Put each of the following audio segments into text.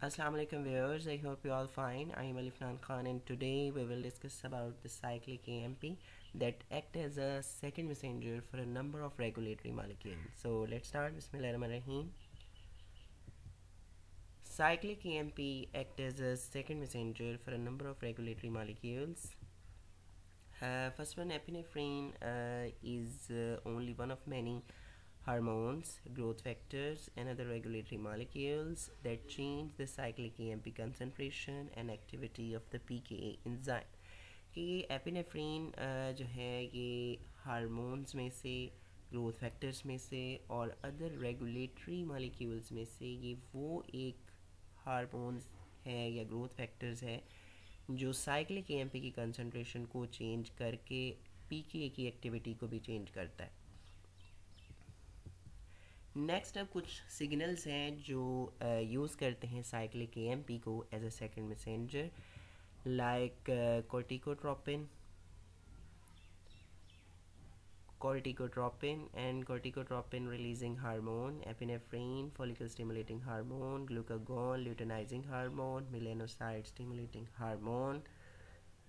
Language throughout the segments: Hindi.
Assalamu alaikum viewers, I hope you all fine. I am Alifnan Khan and today we will discuss about the cyclic AMP that act as a second messenger for a number of regulatory molecules. So let's start. Bismillahirrahmanirrahim. Cyclic AMP act as a second messenger for a number of regulatory molecules. First one, epinephrine is only one of many hormones, growth factors, and other regulatory molecules that change the cyclic AMP concentration and activity of the PKA enzyme. कि ये एपिनेफ्रीन जो है ये हार्मोन्स में से, ग्रोथ फैक्टर्स में से और अदर रेगुलेटरी मॉलिक्यूल्स में से ये वो एक हार्मोन्स है या ग्रोथ फैक्टर्स है जो साइक्लिक एएमपी की कंसंट्रेशन को चेंज करके पीके की एक्टिविटी को भी चेंज करता है। नेक्स्ट अब कुछ सिग्नल्स हैं जो यूज़ करते हैं साइक्लिक एएमपी को as a second messenger, like corticotropin and corticotropin releasing hormone, epinephrine follicle stimulating hormone, glucagon luteinizing hormone, melanocyte stimulating hormone.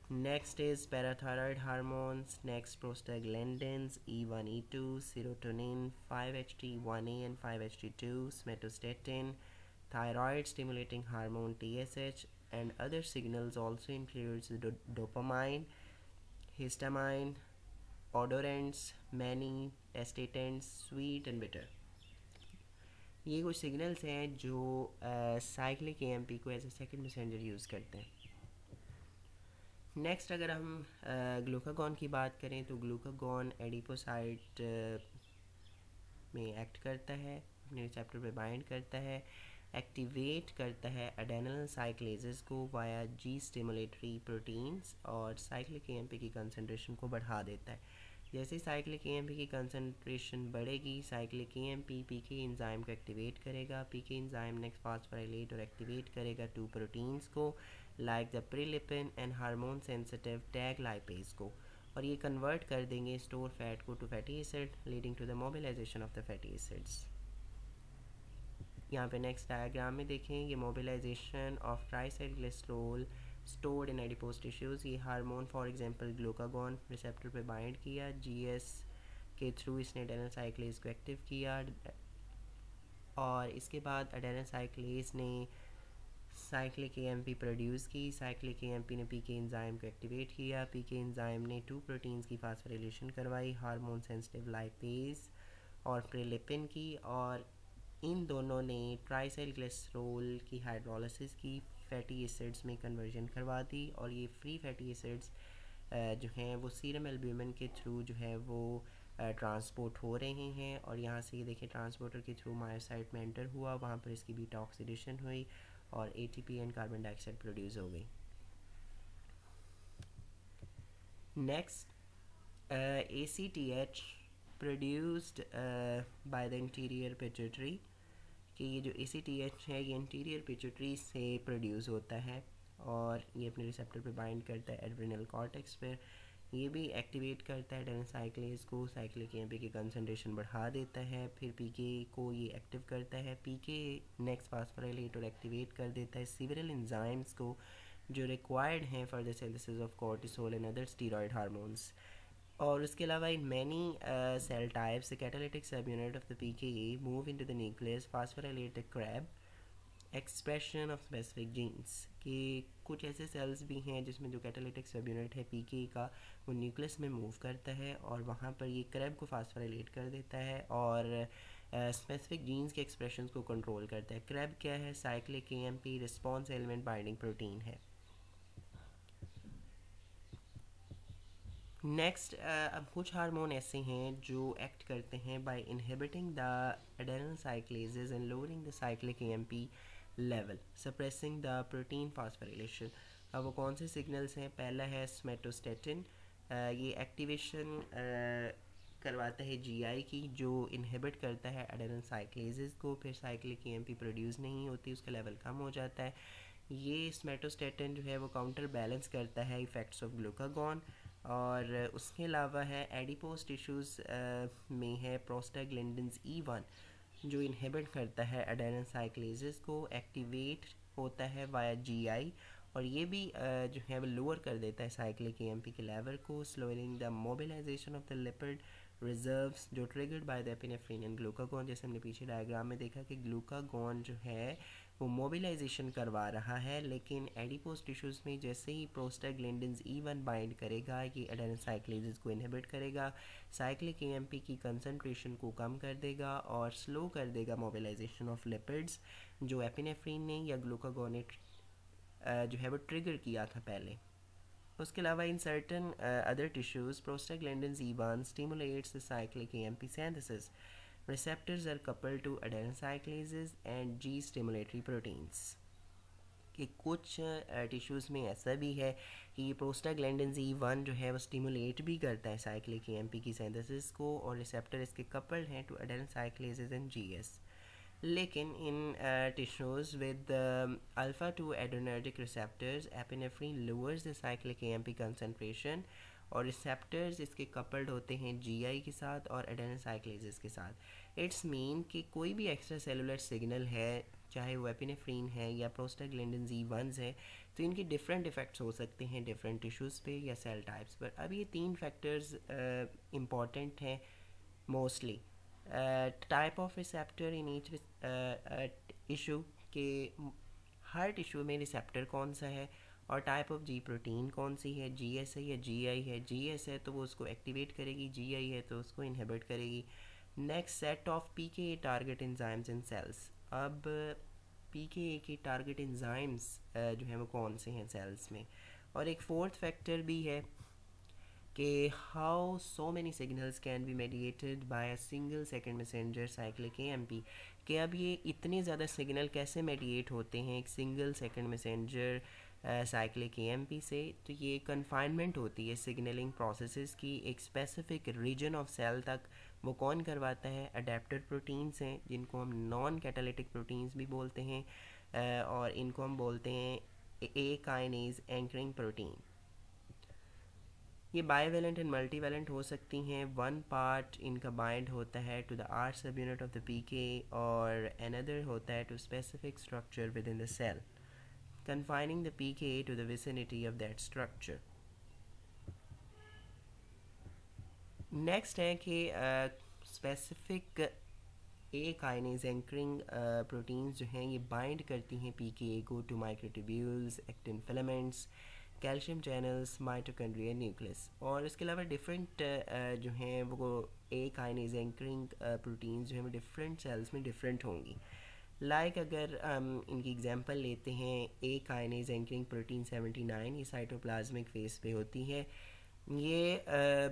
Next is parathyroid hormones, next prostaglandins E1 E2, serotonin, 5-HT1A and 5-HT2, somatostatin, thyroid stimulating hormone TSH, and other signals also includes dopamine, histamine, odorants, many estatins, sweet and bitter. ये कुछ सिग्नल्स हैं जो साइक्लिक एएमपी को as a second messenger use करते हैं। नेक्स्ट अगर हम ग्लूकागॉन की बात करें तो ग्लूकागॉन एडिपोसाइट में एक्ट करता है, अपने रिसेप्टर पे बाइंड करता है, एक्टिवेट करता है एडेनल साइक्लेजेस को वाया जी स्टिमुलेटरी प्रोटीन्स और साइक्लिक एएमपी की कंसंट्रेशन को बढ़ा देता है। जैसे साइक्लिक एएमपी की कंसंट्रेशन बढ़ेगी, साइक्लिक एएमपी पीके एंजाइम को एक्टिवेट करेगा, पीके एंजाइम नेक्स्ट फास्फोराइलेट और एक्टिवेट करेगा टू प्रोटीन्स को like the perilipin and hormone sensitive TAG lipase को, और ये कन्वर्ट कर देंगे स्टोर फैट को to fatty acid leading to the mobilization of the fatty acids. यहाँ पे नेक्स्ट डायग्राम में देखें, ये mobilization of triacylglycerol stored in adipose tissues. ये hormone for example glucagon receptor पे बाइंड किया, जीएस के थ्रू इसने एडेनल साइक्लेज को एक्टिव किया और इसके बाद एडेनल साइक्लेज ने साइक्लिक एएमपी प्रोड्यूस की, साइक्लिक एएमपी ने पीके एंजाइम को एक्टिवेट किया, पीके एंजाइम ने टू प्रोटीन्स की फास्फोराइलेशन करवाई, हार्मोन सेंसिटिव लाइपेज और प्रिलिपिन की, और इन दोनों ने ट्राइसाइक्लिसरोल की हाइड्रोलिसिस की, फैटी एसिड्स में कन्वर्जन करवा दी और ये फ्री फैटी एसिड्स जो हैं वो सीरम एल्ब्यूमिन के थ्रू जो है वो ट्रांसपोर्ट हो रहे हैं, और यहाँ से ये देखें ट्रांसपोर्टर के थ्रू मायोसाइट में एंटर हुआ, वहाँ पर इसकी बीटा ऑक्सीडेशन हुई और ATP and carbon dioxide produce हो गई। Next ACTH produced by the interior pituitary, कि ये जो ACTH है ये इंटीरियर पिट्यूटरी से प्रोड्यूस होता है और ये अपने रिसेप्टर पे बाइंड करता है एड्रेनल कॉर्टेक्स पर, ये भी एक्टिवेट करता है एडेनल साइक्लेज को, साइक्लिक एएमपी की कंसंट्रेशन बढ़ा देता है, फिर पीके को ये एक्टिव करता है, पीके नेक्स्ट फास्फोराइलेट और एक्टिवेट कर देता है सीवरल एंजाइम्स को जो रिक्वायर्ड हैं for the synthesis of cortisol and other steroid hormones. और उसके अलावा in many cell types the catalytic subunit of the PK move into the nucleus phosphorylate the CREB expression of specific genes, कि कुछ ऐसे सेल्स भी हैं जिसमें जो कैटालिटिक सब यूनिट है पीके का वो न्यूक्लियस में मूव करता है और वहाँ पर ये क्रैब को फास्फोराइलेट कर देता है और स्पेसिफिक जीन्स के एक्सप्रेशन को कंट्रोल करता है। क्रैब क्या है? Cyclic AMP response element binding protein है। नेक्स्ट अब कुछ हार्मोन ऐसे हैं जो एक्ट करते हैं by inhibiting the adenylyl cyclases and lowering the cyclic AMP level suppressing the protein phosphorylation. अब वो कौन से सिग्नल्स हैं? पहला है somatostatin, ये एक्टिवेशन करवाता है जीआई की जो इनहिबिट करता है एडेनल साइक्लेजेस को, फिर साइक्लिक एएमपी प्रोड्यूस नहीं होती, उसका लेवल कम हो जाता है। ये somatostatin जो है वो काउंटर बैलेंस करता है इफ़ेक्ट्स ऑफ ग्लूकागॉन, और उसके अलावा है एडिपोज टिश्यूज़ में है प्रोस्टाग्लैंडिन्स E1 जो इनहिबिट करता है एडेनिन साइक्लेजेस को, एक्टिवेट होता है वाया जीआई, और ये भी जो है वो लोअर कर देता है साइक्लिक एएमपी के लेवल को, slowing the mobilization of the lipid reserves जो triggered by the epinephrine and glucagon. जैसे हमने पीछे डायग्राम में देखा कि ग्लूकागॉन जो है वो मोबिलाइजेशन करवा रहा है, लेकिन एडिपोज टिश्यूज़ में जैसे ही प्रोस्टाग्लैंडिन्स E1 बाइंड करेगा, ये एडेनिन साइक्लेजेस को इनहिबिट करेगा, साइक्लिक एएमपी की कंसंट्रेशन को कम कर देगा और स्लो कर देगा मोबिलाइजेशन ऑफ लिपिड्स जो एपिनेफ्रिन ने या ग्लूकागॉन ने जो है वो ट्रिगर किया था पहले। उसके अलावा in certain other tissues prostaglandins E1 stimulates the cyclic AMP synthesis. Receptors are coupled to adenine cyclases and G stimulatory proteins. कि कुछ टिश्यूज़ में ऐसा भी है कि प्रोस्टाग्लैंडिन्स E1 जो है वो स्टिमुलेट भी करता है साइक्लिक एएमपी की सिंथेसिस को, और रिसेप्टर इसके कपल्ड हैं to adenine cyclases and GS. लेकिन in tissues with alpha 2 adrenergic receptors epinephrine lowers the cyclic AMP concentration, और रिसेप्टर्स इसके कपल्ड होते हैं जीआई के साथ और एडेनिन साइक्लेजेस के साथ। इट्स मीन कि कोई भी एक्स्ट्रा सेलुलर सिग्नल है, चाहे वो एपिनेफ्रिन है या प्रोस्टाग्लैंडिन्स E1 है, तो इनके डिफरेंट इफ़ेक्ट्स हो सकते हैं डिफरेंट टिश्यूज़ पे या सेल टाइप्स पर। अब ये 3 फैक्टर्स इम्पॉर्टेंट हैं mostly. Type of receptor in each tissue के, हर टिश्यू में रिसेप्टर कौन सा है, और टाइप ऑफ जी प्रोटीन कौन सी है, जीएस है या जीआई है। जीएस है तो वो उसको एक्टिवेट करेगी, जीआई है तो उसको इनहिबिट करेगी। Next, set of PK target enzymes in cells. अब पीके के टारगेट एंजाइम्स जो हैं वो कौन से हैं सेल्स में। और एक फोर्थ फैक्टर भी है कि how so many signals can be mediated bye a single second messenger cyclic AMP, कि अब ये इतने ज़्यादा सिग्नल कैसे मेडिएट होते हैं एक single second messenger cyclic AMP से। तो ये कन्फाइनमेंट होती है सिग्नलिंग प्रोसेसेस की एक स्पेसिफिक रीजन ऑफ सेल तक। वो कौन करवाता है, अडेप्टर प्रोटीन्स हैं जिनको हम नॉन कैटालिटिक प्रोटीन्स भी बोलते हैं, और इनको हम बोलते हैं ए काइनेज एंकरिंग प्रोटीन। ये बाईवेलेंट एंड मल्टीवेलेंट हो सकती हैं। वन पार्ट इनका बाइंड होता है to the R subunit of the PK, और अनदर होता है to specific structure within the cell, confining the pK to the vicinity of that structure. Next है कि specific A kinase anchoring proteins जो हैं ये bind करती हैं PKA को to microtubules, actin filaments, calcium channels, mitochondria, nucleus। और इसके अलावा different जो हैं वो A kinase anchoring proteins जो हैं वो different cells में different होंगी। अगर इनकी एग्जांपल लेते हैं, ए काइनेज एंकरिंग प्रोटीन 79, ये साइटोप्लाज्मिक फेस पे होती है। ये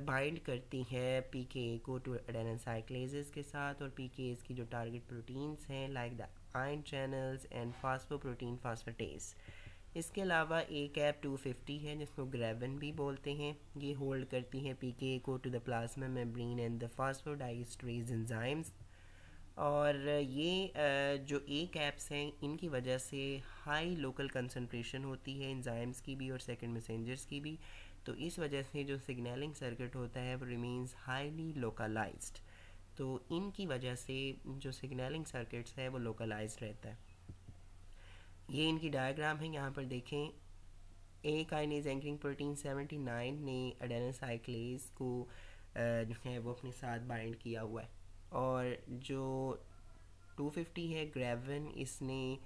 बाइंड करती है पीके को टू एडेनिन साइक्लेजेस के साथ, और पीके की जो टारगेट प्रोटीन्स हैं like the ion channels and phosphoprotein phosphatases. इसके अलावा ए कैप 250 है जिसको ग्रेविन भी बोलते हैं, ये होल्ड करती हैं पीके को to the plasma membrane and the phosphodiesterase enzymes. और ये जो ए कैप्स हैं इनकी वजह से हाई लोकल कंसंट्रेशन होती है एंजाइम्स की भी और सेकंड मैसेंजर्स की भी, तो इस वजह से जो सिग्नलिंग सर्किट होता है वो रिमेंस हाईली लोकलाइज्ड। तो इनकी वजह से जो सिग्नलिंग सर्किट्स है वो लोकलाइज्ड रहता है। ये इनकी डायग्राम है, यहाँ पर देखें। ए काइनेज एंकरिंग प्रोटीन 79 ने एडेनिन साइक्लेज को जो है वो अपने साथ बाइंड किया हुआ है, और जो 250 है ग्रेविन, इसने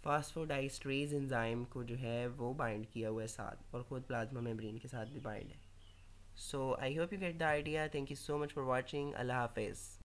फास्फोडाइस्ट्रेज एंजाइम को जो है वो बाइंड किया हुआ है साथ, और ख़ुद प्लाज्मा मेम्ब्रेन के साथ भी बाइंड है। So I hope you get the idea. Thank you so much for watching. अल्लाह हाफिज़।